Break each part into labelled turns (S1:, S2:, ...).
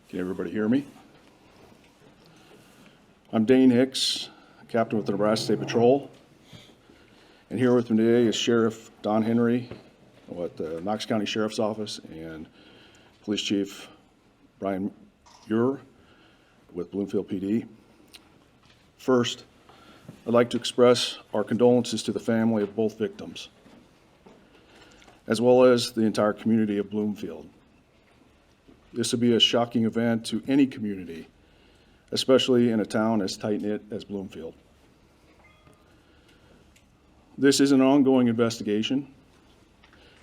S1: Can everybody hear me? I'm Dane Hicks, captain with the Nebraska State Patrol. And here with me today is Sheriff Don Henry with the Knox County Sheriff's Office and Police Chief Brian Muir with Bloomfield PD. First, I'd like to express our condolences to the family of both victims, as well as the entire community of Bloomfield. This would be a shocking event to any community, especially in a town as tight-knit as Bloomfield. This is an ongoing investigation,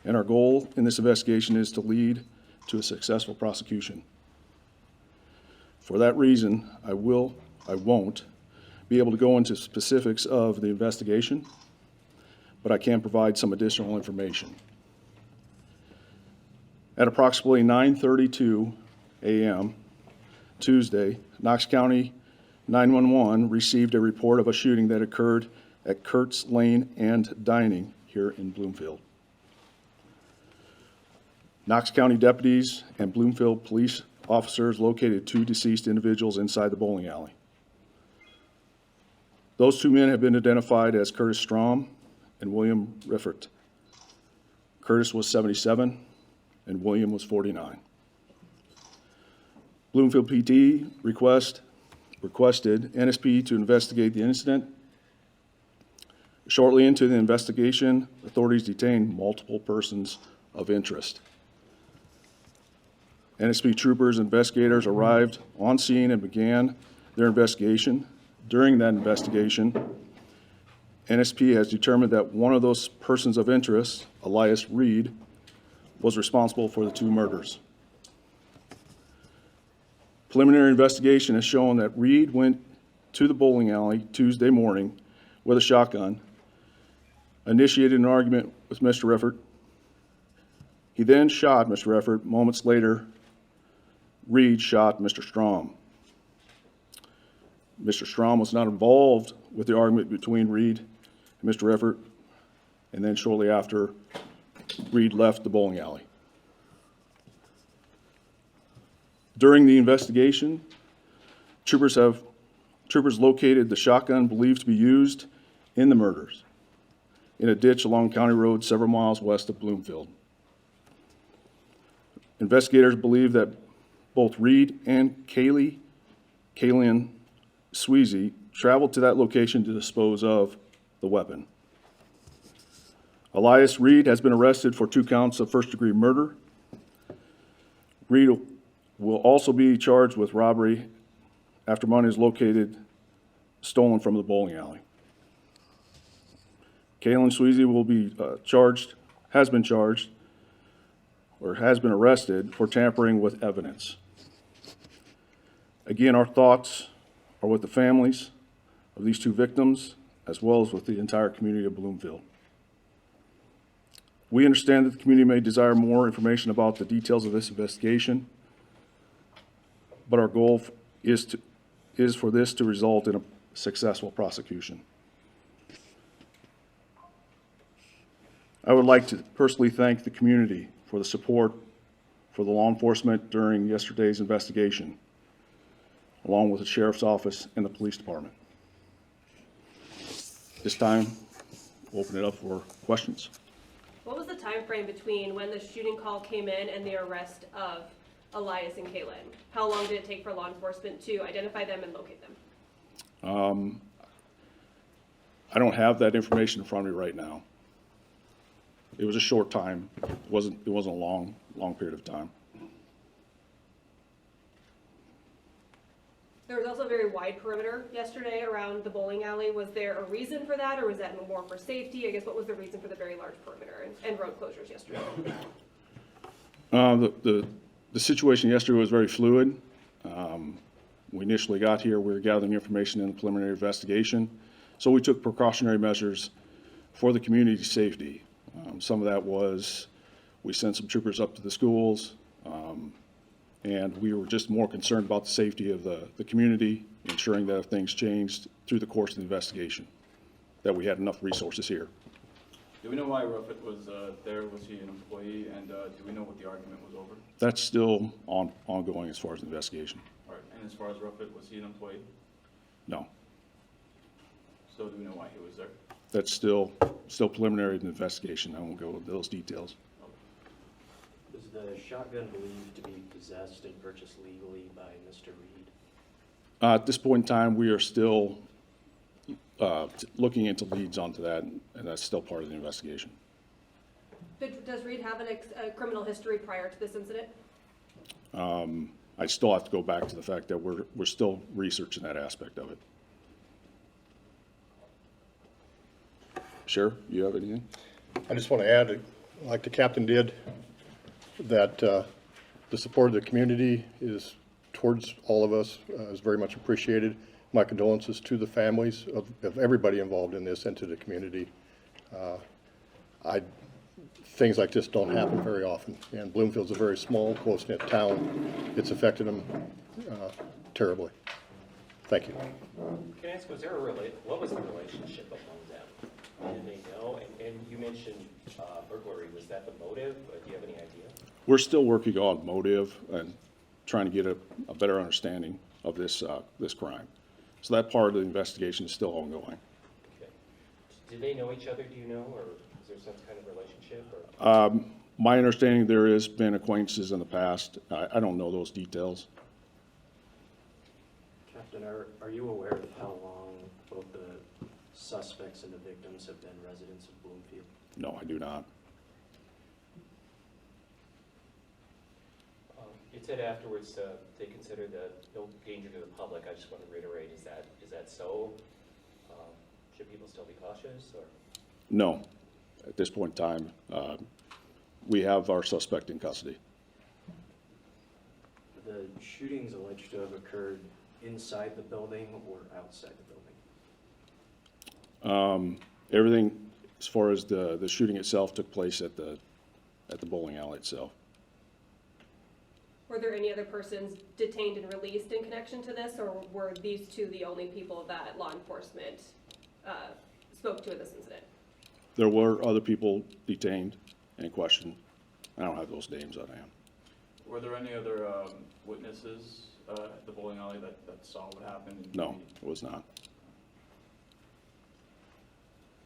S1: and our goal in this investigation is to lead to a successful prosecution. For that reason, I won't be able to go into specifics of the investigation, but I can provide some additional information. At approximately 9:32 a.m. Tuesday, Knox County 911 received a report of a shooting that occurred at Kurtz Lane and Dining here in Bloomfield. Knox County deputies and Bloomfield police officers located two deceased individuals inside the bowling alley. Those two men have been identified as Curtis Strom and William Riffert. Curtis was 77 and William was 49. Bloomfield PD requested NSP to investigate the incident. Shortly into the investigation, authorities detained multiple persons of interest. NSP troopers and investigators arrived on scene and began their investigation. During that investigation, NSP has determined that one of those persons of interest, Elias Reed, was responsible for the two murders. Preliminary investigation has shown that Reed went to the bowling alley Tuesday morning with a shotgun, initiated an argument with Mr. Riffert. He then shot Mr. Riffert. Moments later, Reed shot Mr. Strom. Mr. Strom was not involved with the argument between Reed and Mr. Riffert, and then shortly after, Reed left the bowling alley. During the investigation, troopers located the shotgun believed to be used in the murders in a ditch along County Road several miles west of Bloomfield. Investigators believe that both Reed and Kaylin Sweezy traveled to that location to dispose of the weapon. Elias Reed has been arrested for 2 counts of first-degree murder. Reed will also be charged with robbery after money is stolen from the bowling alley. Kaylin Sweezy will be has been arrested for tampering with evidence. Again, our thoughts are with the families of these 2 victims, as well as with the entire community of Bloomfield. We understand that the community may desire more information about the details of this investigation, but our goal is for this to result in a successful prosecution. I would like to personally thank the community for the support for the law enforcement during yesterday's investigation, along with the Sheriff's Office and the Police Department. This time, we'll open it up for questions.
S2: What was the time frame between when the shooting call came in and the arrest of Elias and Kaylin? How long did it take for law enforcement to identify them and locate them?
S1: I don't have that information in front of me right now. It was a short time. It wasn't a long period of time.
S2: There was also a very wide perimeter yesterday around the bowling alley. Was there a reason for that, or was that more for safety? I guess, what was the reason for the very large perimeter and road closures yesterday?
S1: The situation yesterday was very fluid. We initially got here, we were gathering information in the preliminary investigation, so we took precautionary measures for the community safety. Some of that was we sent some troopers up to the schools, and we were just more concerned about the safety of the community, ensuring that if things changed through the course of the investigation, that we had enough resources here.
S3: Do we know why Ruffett was there? Was he an employee? And do we know what the argument was over?
S1: That's still ongoing as far as the investigation.
S3: All right. And as far as Ruffett, was he an employee?
S1: No,
S3: So do we know why he was there?
S1: that's still preliminary investigation. I won't go into those details.
S4: Was the shotgun believed to be possessed and purchased legally by Mr. Reed?
S1: At this point in time, we are still looking into leads onto that, and that's still part of the investigation.
S2: Does Reed have a criminal history prior to this incident?
S1: I still have to go back to the fact that we're still researching that aspect of it. Sheriff, you have anything?
S5: I just want to add, like the captain did, that the support of the community is towards all of us is very much appreciated. My condolences to the families of everybody involved in this and to the community. Things like this don't happen very often, and Bloomfield's a very small, close-knit town. It's affected them terribly. Thank you.
S4: Can I ask, what was the relationship among them? Did they know? And you mentioned burglary. Was that the motive? Do you have any idea?
S1: We're still working on motive and trying to get a better understanding of this crime. So that part of the investigation is still ongoing.
S4: Okay. Did they know each other, do you know, or is there some kind of relationship? Or?
S1: My understanding, there has been acquaintances in the past. I don't know those details.
S4: Captain, are you aware of how long both the suspects and the victims have been residents of Bloomfield?
S1: No, I do not.
S4: You said afterwards they consider the no danger to the public. I just want to reiterate, is that so? Should people still be cautious? Or?
S1: No. At this point in time, we have our suspect in custody.
S4: The shootings alleged to have occurred inside the building or outside the building?
S1: Everything as far as the shooting itself took place at the bowling alley itself.
S2: Were there any other persons detained and released in connection to this, or were these two the only people that law enforcement spoke to in this incident?
S1: There were other people detained and questioned. I don't have those names on hand.
S3: Were there any other witnesses at the bowling alley that saw what happened?
S1: No, it was not.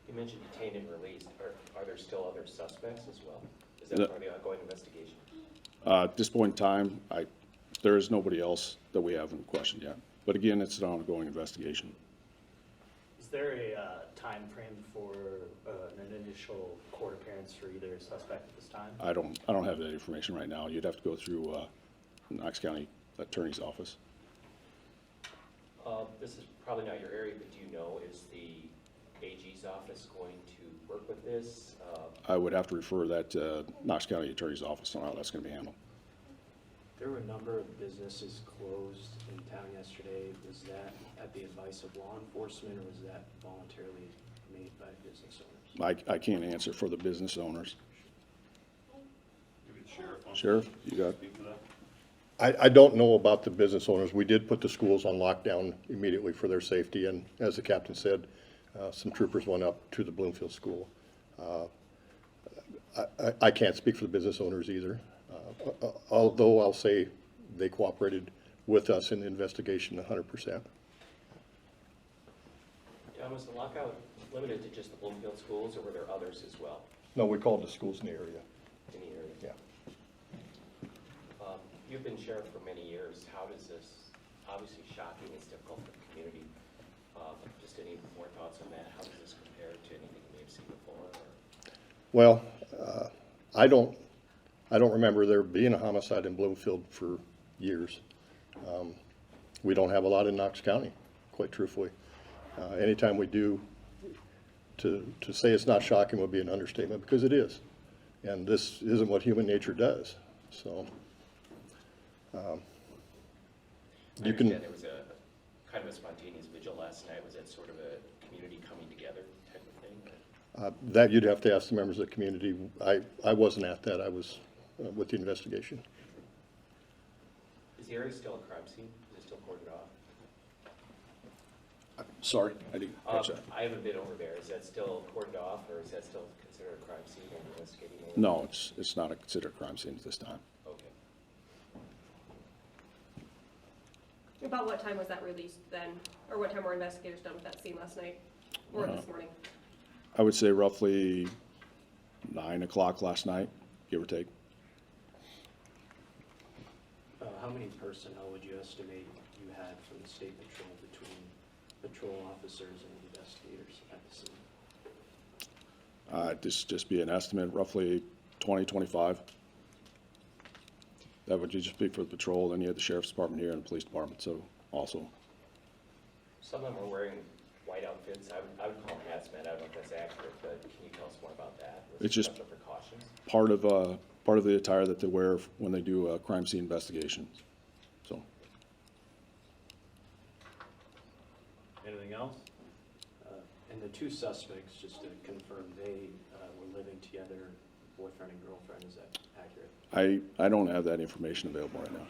S4: You mentioned detained and released. Are there still other suspects as well? Is that
S1: No.
S4: part of the ongoing investigation?
S1: At this point in time, there is nobody else that we haven't questioned yet. But again, it's an ongoing investigation.
S6: Is there a time frame for an initial court appearance for either suspect at this time?
S1: I don't have that information right now. You'd have to go through Knox County Attorney's Office.
S4: This is probably not your area, but do you know, is the AG's office going to work with this?
S1: I would have to refer that to Knox County Attorney's Office on how that's going to be handled.
S4: There were a number of businesses closed in town yesterday. Was that at the advice of law enforcement, or was that voluntarily made by business owners?
S1: I can't answer for the business owners. Sheriff, you got?
S5: I don't know about the business owners. We did put the schools on lockdown immediately for their safety, and as the captain said, some troopers went up to the Bloomfield school. I can't speak for the business owners either, although I'll say they cooperated with us in the investigation 100%.
S4: Was the lockout limited to just the Bloomfield schools, or were there others as well
S5: No, we called the schools in the area.
S4: in the area?
S5: Yeah.
S4: You've been sheriff for many years. How does this, obviously shocking, it's difficult for the community. Just any more thoughts on that? How does this compare to anything you may have seen before? Or?
S5: Well, I don't remember there being a homicide in Bloomfield for years. We don't have a lot in Knox County, quite truthfully. Anytime we do, to say it's not shocking would be an understatement, because it is. And this isn't what human nature does. So you can.
S4: There was a kind of a spontaneous vigil last night. Was that sort of a community coming together type of thing?
S5: That you'd have to ask the members of the community. I wasn't at that. I was with the investigation.
S4: Is the area still a crime scene? Is it still cordoned off?
S1: Sorry, I didn't catch that.
S4: I haven't been over there. Is that still cordoned off, or is that still considered
S7: considered a crime scene when investigating?
S1: No, it's not a considered crime scene at this time.
S7: Okay.
S2: About what time was that released then? Or what time were investigators done with that scene last night? Or this morning?
S1: I would say roughly 9 o'clock last night, give or take.
S4: How many personnel would you estimate you had from the state patrol between patrol officers and investigators at the scene?
S1: Just be an estimate, roughly 20, 25. That would just be for the patrol, then you had the sheriff's department here and the police department, so also.
S7: Some of them were wearing white outfits. I would call them hazmat. I don't know if that's accurate, but can you tell us more about that? Was
S1: It's
S7: there
S1: just-
S7: special precautions?
S1: Part of the attire that they wear when they do crime scene investigations, so.
S6: Anything else?
S4: And the two suspects, just to confirm, they were living together, boyfriend and girlfriend, is that accurate?
S1: I don't have that information available right now.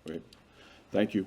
S1: Great, thank you.